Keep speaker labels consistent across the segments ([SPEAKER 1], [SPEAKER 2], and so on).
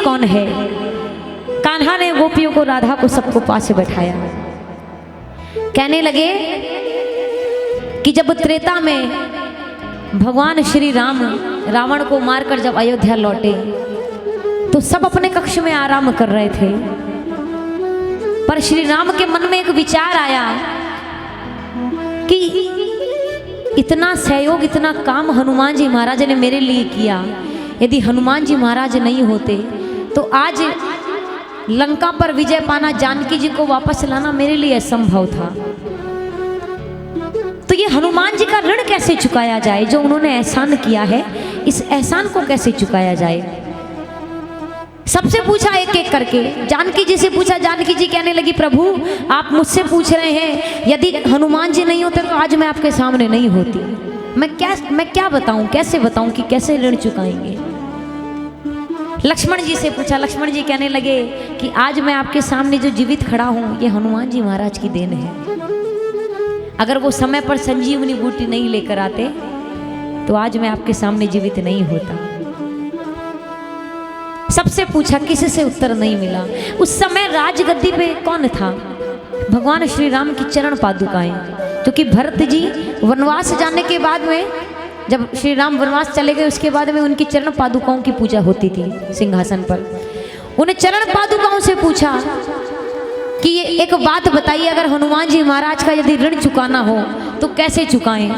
[SPEAKER 1] कौन है। कान्हा ने गोपियों को, राधा को, सबको पास बैठाया। कहने लगे कि जब त्रेता में भगवान श्री राम रावण को मारकर जब अयोध्या लौटे तो सब अपने कक्ष में आराम कर रहे थे, पर श्री राम के मन में एक विचार आया कि इतना सहयोग, इतना काम हनुमान जी महाराज ने मेरे लिए किया, यदि हनुमान जी महाराज नहीं होते तो आज लंका पर विजय पाना, जानकी जी को वापस लाना मेरे लिए असंभव था। तो ये हनुमान जी का ऋण कैसे चुकाया जाए, जो उन्होंने एहसान किया है, इस एहसान को कैसे चुकाया जाए। सबसे पूछा एक एक करके, जानकी जी से पूछा। जानकी जी कहने लगी, प्रभु आप मुझसे पूछ रहे हैं, यदि हनुमान जी नहीं होते तो आज मैं आपके सामने नहीं होती। मैं क्या बताऊं, कैसे बताऊं कि कैसे ऋण चुकाएंगे। लक्ष्मण जी से पूछा। लक्ष्मण जी कहने लगे कि आज मैं आपके सामने जो जीवित खड़ा हूं, ये हनुमान जी महाराज की देन है। अगर वो समय पर संजीवनी बूटी नहीं लेकर आते तो आज मैं आपके सामने जीवित नहीं होता। सबसे पूछा, किसी से उत्तर नहीं मिला। उस समय राजगद्दी पे कौन था? भगवान श्री राम की चरण पादुकाएं, क्योंकि भरत जी वनवास जाने के बाद में, जब श्री राम वनवास चले गए उसके बाद में उनकी चरण पादुकाओं की पूजा होती थी सिंहासन पर। उन्हें चरण पादुकाओं से पूछा कि ये एक बात बताइए, अगर हनुमान जी महाराज का यदि ऋण चुकाना हो तो कैसे चुकाएं।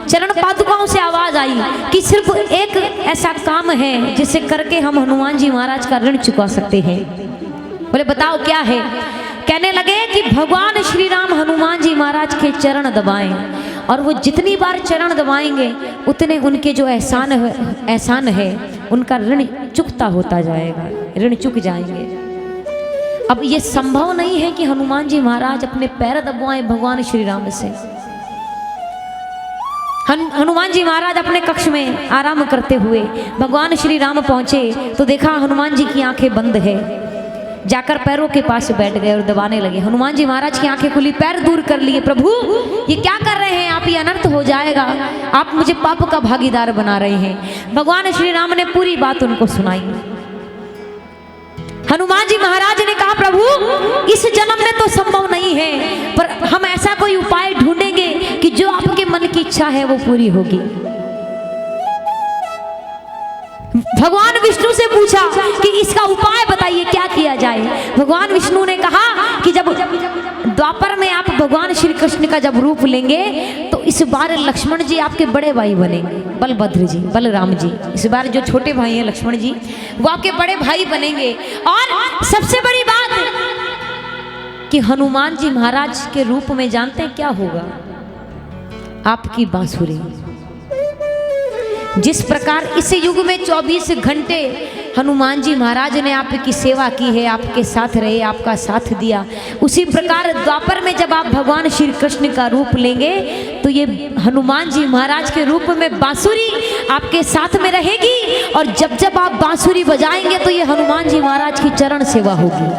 [SPEAKER 1] चरण पादुकाओं से आवाज आई कि सिर्फ एक ऐसा काम है जिसे करके हम हनुमान जी महाराज का ऋण चुका सकते हैं। बोले बताओ क्या है। कहने लगे कि भगवान श्री राम हनुमान जी महाराज के चरण दबाएं, और वो जितनी बार चरण दबाएंगे उतने उनके जो एहसान है उनका ऋण चुकता होता जाएगा, ऋण चुक जाएंगे। अब ये संभव नहीं है कि हनुमान जी महाराज अपने पैर दबाएं भगवान श्री राम से। हनुमान जी महाराज अपने कक्ष में आराम करते हुए भगवान श्री राम पहुंचे तो देखा हनुमान जी की आंखें बंद है। जाकर पैरों के पास बैठ गए और दबाने लगे। हनुमान जी महाराज की आंखें खुली, पैर दूर कर लिए। प्रभु ये क्या कर रहे हैं आप, ये अनर्थ हो जाएगा, आप मुझे पाप का भागीदार बना रहे हैं। भगवान श्री राम ने पूरी बात उनको सुनाई। हनुमान जी महाराज ने कहा, प्रभु इस जन्म में तो संभव नहीं है, पर हम ऐसा कोई उपाय ढूंढेंगे कि जो आपके मन की इच्छा है वो पूरी होगी। भगवान विष्णु से पूछा कि इसका उपाय बताइए, क्या किया जाए। भगवान विष्णु ने कहा कि जब द्वापर में आप भगवान श्री कृष्ण का जब रूप लेंगे तो इस बार लक्ष्मण जी आपके बड़े भाई बनेंगे, बलभद्र जी, बलराम जी। इस बार जो छोटे भाई हैं लक्ष्मण जी, वो आपके बड़े भाई बनेंगे। और सबसे बड़ी बात कि हनुमान जी महाराज के रूप में जानते हैं क्या होगा? आपकी बांसुरी। जिस प्रकार इस युग में 24 घंटे हनुमान जी महाराज ने आपकी सेवा की है, आपके साथ रहे, आपका साथ दिया, उसी प्रकार द्वापर में जब आप भगवान श्री कृष्ण का रूप लेंगे तो ये हनुमान जी महाराज के रूप में बांसुरी आपके साथ में रहेगी। और जब जब आप बांसुरी बजाएंगे तो ये हनुमान जी महाराज की चरण सेवा होगी।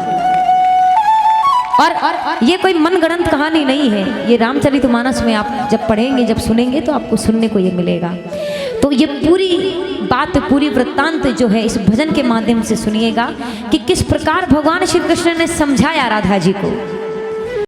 [SPEAKER 1] और ये कोई मनगढ़ंत कहानी नहीं है, ये रामचरितमानस में आप जब पढ़ेंगे, जब सुनेंगे तो आपको सुनने को ये मिलेगा। तो ये पूरी बात, पूरी वृत्तांत जो है इस भजन के माध्यम से सुनिएगा कि किस प्रकार भगवान श्री कृष्ण ने समझाया राधा जी को।